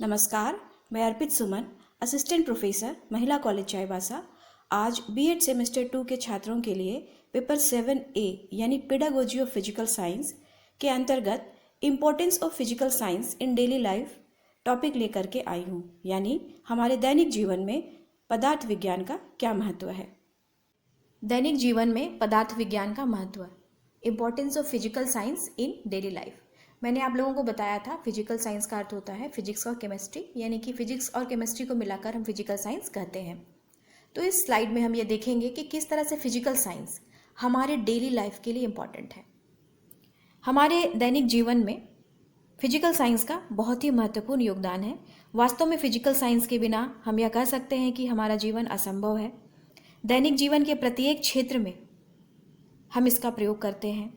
नमस्कार, मैं अर्पित सुमन, assistant professor, महिला कॉलेज चाईबासा, आज बीएड सेमेस्टर 2 के छात्रों के लिए पेपर 7A यानी पेडागोजी ऑफ फिजिकल साइंस के अंतर्गत importance of physical science in daily life topic लेकर के आई हूँ, यानी हमारे दैनिक जीवन में पदार्थ विज्ञान का क्या महत्व है। दैनिक जीवन में पदार्थ विज्ञान का महत्व, importance of physical science in daily life. मैंने आप लोगों को बताया था फिजिकल साइंस का अर्थ होता है फिजिक्स और केमिस्ट्री, यानी कि फिजिक्स और केमिस्ट्री को मिलाकर हम फिजिकल साइंस कहते हैं। तो इस स्लाइड में हम ये देखेंगे कि किस तरह से फिजिकल साइंस हमारे डेली लाइफ के लिए इम्पॉर्टेंट है। हमारे दैनिक जीवन में फिजिकल साइंस का बहुत ही महत्वपूर्ण योगदान है। वास्तव में फिजिकल साइंस के बिना हम यह कह सकते हैं कि हमारा जीवन असंभव है। दैनिक जीवन के प्रत्येक क्षेत्र में हम इसका प्रयोग करते हैं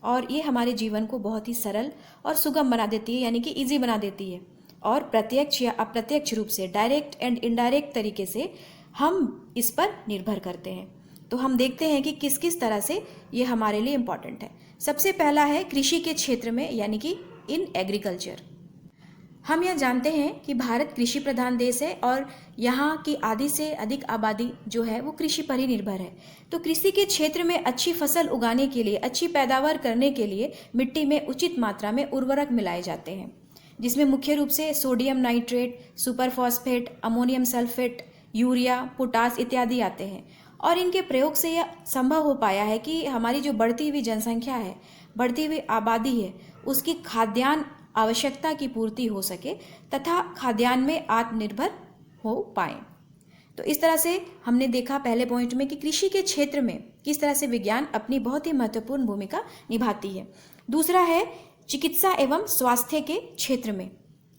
और ये हमारे जीवन को बहुत ही सरल और सुगम बना देती है, यानी कि इजी बना देती है। और प्रत्यक्ष या अप्रत्यक्ष रूप से, डायरेक्ट एंड इनडायरेक्ट तरीके से हम इस पर निर्भर करते हैं। तो हम देखते हैं कि किस किस तरह से ये हमारे लिए इम्पॉर्टेंट है। सबसे पहला है कृषि के क्षेत्र में, यानी कि इन एग्रीकल्चर। हम यह जानते हैं कि भारत कृषि प्रधान देश है और यहाँ की आधी से अधिक आबादी जो है वो कृषि पर ही निर्भर है। तो कृषि के क्षेत्र में अच्छी फसल उगाने के लिए, अच्छी पैदावार करने के लिए मिट्टी में उचित मात्रा में उर्वरक मिलाए जाते हैं, जिसमें मुख्य रूप से sodium nitrate, super phosphate, ammonium sulphate, urea, potash इत्यादि आते हैं। और इनके प्रयोग से यह संभव हो पाया है कि हमारी जो बढ़ती हुई जनसंख्या है, बढ़ती हुई आबादी है, उसकी खाद्यान्न आवश्यकता की पूर्ति हो सके तथा खाद्यान्न में आत्मनिर्भर हो पाए। तो इस तरह से हमने देखा पहले पॉइंट में कि कृषि के क्षेत्र में किस तरह से विज्ञान अपनी बहुत ही महत्वपूर्ण भूमिका निभाती है। दूसरा है चिकित्सा एवं स्वास्थ्य के क्षेत्र में,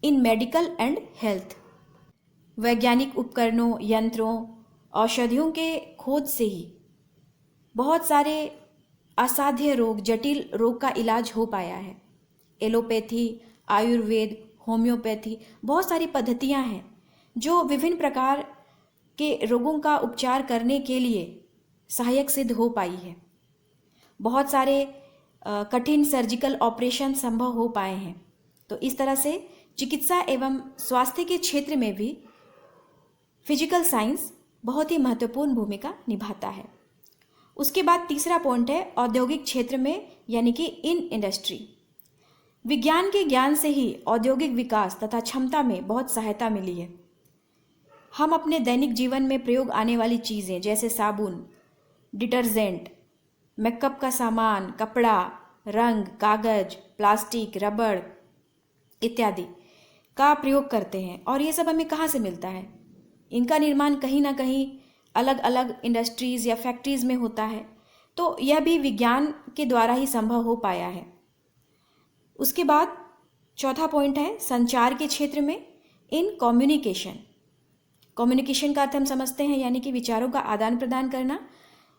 इन मेडिकल एंड हेल्थ। वैज्ञानिक उपकरणों, यंत्रों, औषधियों के खोज से ही बहुत सारे असाध्य रोग, जटिल रोग का इलाज हो पाया है। एलोपैथी, आयुर्वेद, होम्योपैथी, बहुत सारी पद्धतियां हैं जो विभिन्न प्रकार के रोगों का उपचार करने के लिए सहायक सिद्ध हो पाई है। बहुत सारे कठिन सर्जिकल ऑपरेशन संभव हो पाए हैं। तो इस तरह से चिकित्सा एवं स्वास्थ्य के क्षेत्र में भी फिजिकल साइंस बहुत ही महत्वपूर्ण भूमिका निभाता है। उसके बाद तीसरा पॉइंट है औद्योगिक क्षेत्र में, यानी कि इन इंडस्ट्री। विज्ञान के ज्ञान से ही औद्योगिक विकास तथा क्षमता में बहुत सहायता मिली है। हम अपने दैनिक जीवन में प्रयोग आने वाली चीज़ें जैसे साबुन, डिटर्जेंट, मेकअप का सामान, कपड़ा, रंग, कागज, प्लास्टिक, रबड़ इत्यादि का प्रयोग करते हैं। और ये सब हमें कहाँ से मिलता है? इनका निर्माण कहीं ना कहीं अलग अलग इंडस्ट्रीज़ या फैक्ट्रीज़ में होता है। तो यह भी विज्ञान के द्वारा ही संभव हो पाया है। उसके बाद चौथा पॉइंट है संचार के क्षेत्र में, इन कम्युनिकेशन। कम्युनिकेशन का अर्थ हम समझते हैं, यानी कि विचारों का आदान प्रदान करना,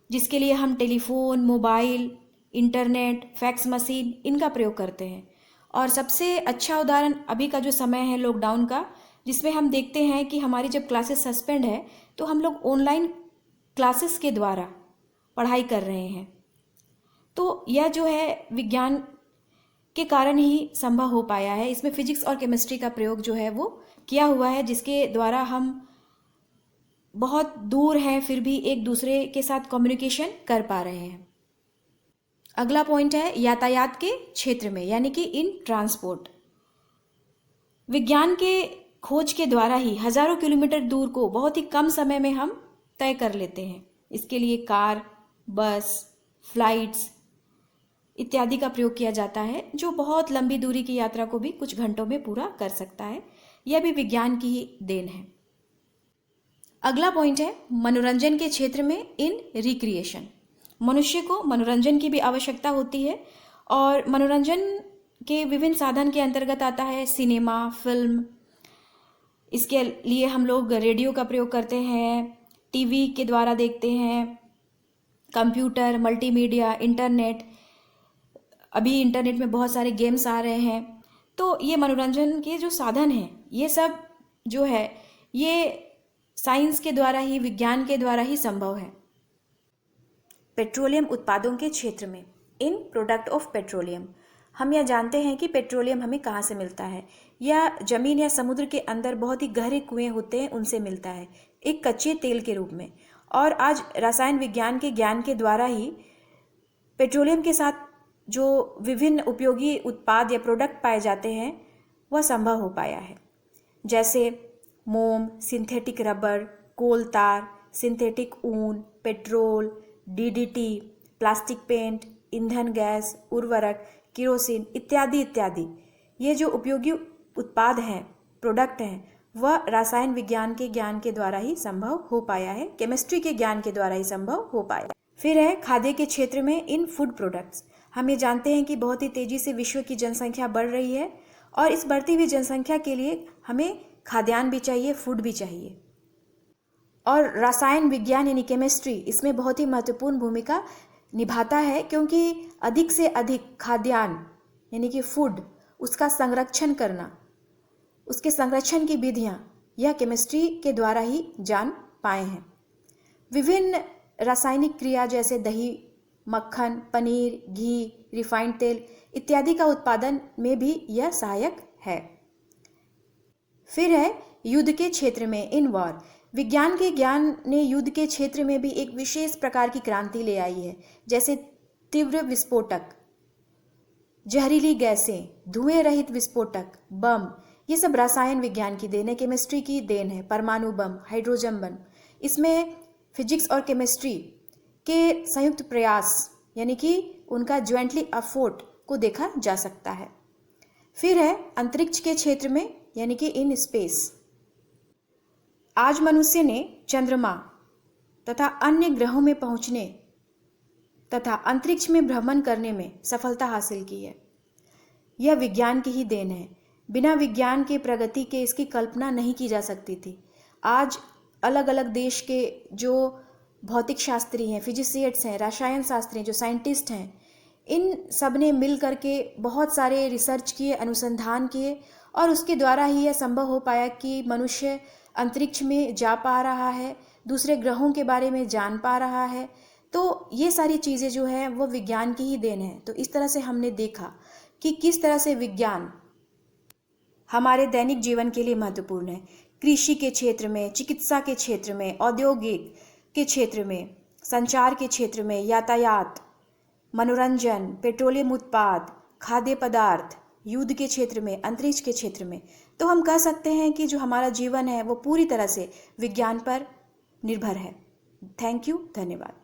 जिसके लिए हम telephone, mobile, internet, fax machine इनका प्रयोग करते हैं। और सबसे अच्छा उदाहरण अभी का जो समय है लॉकडाउन का, जिसमें हम देखते हैं कि हमारी जब क्लासेस सस्पेंड है तो हम लोग ऑनलाइन क्लासेस के द्वारा पढ़ाई कर रहे हैं। तो यह जो है विज्ञान के कारण ही संभव हो पाया है। इसमें फिजिक्स और केमिस्ट्री का प्रयोग जो है वो किया हुआ है, जिसके द्वारा हम बहुत दूर हैं फिर भी एक दूसरे के साथ कम्युनिकेशन कर पा रहे हैं। अगला पॉइंट है यातायात के क्षेत्र में, यानी कि इन ट्रांसपोर्ट। विज्ञान के खोज के द्वारा ही हजारों किलोमीटर दूर को बहुत ही कम समय में हम तय कर लेते हैं। इसके लिए कार, बस, फ्लाइट्स इत्यादि का प्रयोग किया जाता है, जो बहुत लंबी दूरी की यात्रा को भी कुछ घंटों में पूरा कर सकता है। यह भी विज्ञान की ही देन है। अगला पॉइंट है मनोरंजन के क्षेत्र में, इन रिक्रिएशन। मनुष्य को मनोरंजन की भी आवश्यकता होती है और मनोरंजन के विभिन्न साधन के अंतर्गत आता है सिनेमा, फिल्म। इसके लिए हम लोग रेडियो का प्रयोग करते हैं, टीवी के द्वारा देखते हैं, कंप्यूटर, मल्टीमीडिया, इंटरनेट। अभी इंटरनेट में बहुत सारे गेम्स आ रहे हैं। तो ये मनोरंजन के जो साधन हैं, ये सब जो है ये साइंस के द्वारा ही, विज्ञान के द्वारा ही संभव है। पेट्रोलियम उत्पादों के क्षेत्र में, इन प्रोडक्ट ऑफ पेट्रोलियम। हम यह जानते हैं कि पेट्रोलियम हमें कहाँ से मिलता है। यह जमीन या समुद्र के अंदर बहुत ही गहरे कुएं होते हैं, उनसे मिलता है एक कच्चे तेल के रूप में। और आज रसायन विज्ञान के ज्ञान के द्वारा ही पेट्रोलियम के साथ जो विभिन्न उपयोगी उत्पाद या प्रोडक्ट पाए जाते हैं वह संभव हो पाया है, जैसे मोम, सिंथेटिक रबर, कोल तार, सिंथेटिक ऊन, पेट्रोल, डीडीटी, प्लास्टिक पेंट, ईंधन गैस, उर्वरक, केरोसिन इत्यादि इत्यादि। ये जो उपयोगी उत्पाद हैं, प्रोडक्ट हैं, वह रसायन विज्ञान के ज्ञान के द्वारा ही संभव हो पाया है, केमिस्ट्री के ज्ञान के द्वारा ही संभव हो पाया। फिर है खाद्य के क्षेत्र में इन फूड प्रोडक्ट्स। हम ये जानते हैं कि बहुत ही तेजी से विश्व की जनसंख्या बढ़ रही है और इस बढ़ती हुई जनसंख्या के लिए हमें खाद्यान्न भी चाहिए, फूड भी चाहिए। और रसायन विज्ञान यानी केमिस्ट्री इसमें बहुत ही महत्वपूर्ण भूमिका निभाता है, क्योंकि अधिक से अधिक खाद्यान्न यानी कि फूड, उसका संरक्षण करना, उसके संरक्षण की विधियां यह केमिस्ट्री के द्वारा ही जान पाए हैं। विभिन्न रासायनिक क्रिया जैसे दही, मक्खन, पनीर, घी, रिफाइंड तेल इत्यादि का उत्पादन में भी यह सहायक है। फिर है युद्ध के क्षेत्र में इन वॉर। विज्ञान के ज्ञान ने युद्ध के क्षेत्र में भी एक विशेष प्रकार की क्रांति ले आई है, जैसे तीव्र विस्फोटक, जहरीली गैसें, धुएं रहित विस्फोटक, बम, ये सब रसायन विज्ञान की देन है, केमिस्ट्री की देन है। परमाणु बम, हाइड्रोजन बम, इसमें फिजिक्स और केमिस्ट्री के संयुक्त प्रयास यानी कि उनका ज्वाइंटली एफर्ट को देखा जा सकता है। फिर है अंतरिक्ष के क्षेत्र में यानी कि इन स्पेस। आज मनुष्य ने चंद्रमा तथा अन्य ग्रहों में पहुंचने तथा अंतरिक्ष में भ्रमण करने में सफलता हासिल की है। यह विज्ञान की ही देन है। बिना विज्ञान के प्रगति के इसकी कल्पना नहीं की जा सकती थी। आज अलग अलग देश के जो भौतिक शास्त्री हैं, फिजिसिस्ट्स हैं, रसायन शास्त्री जो साइंटिस्ट हैं, इन सब ने मिल करके बहुत सारे रिसर्च किए, अनुसंधान किए और उसके द्वारा ही यह संभव हो पाया कि मनुष्य अंतरिक्ष में जा पा रहा है, दूसरे ग्रहों के बारे में जान पा रहा है। तो ये सारी चीज़ें जो है वो विज्ञान की ही देन है। तो इस तरह से हमने देखा कि किस तरह से विज्ञान हमारे दैनिक जीवन के लिए महत्वपूर्ण है। कृषि के क्षेत्र में, चिकित्सा के क्षेत्र में, औद्योगिक के क्षेत्र में, संचार के क्षेत्र में, यातायात, मनोरंजन, पेट्रोलियम उत्पाद, खाद्य पदार्थ, युद्ध के क्षेत्र में, अंतरिक्ष के क्षेत्र में। तो हम कह सकते हैं कि जो हमारा जीवन है वो पूरी तरह से विज्ञान पर निर्भर है। थैंक यू, धन्यवाद।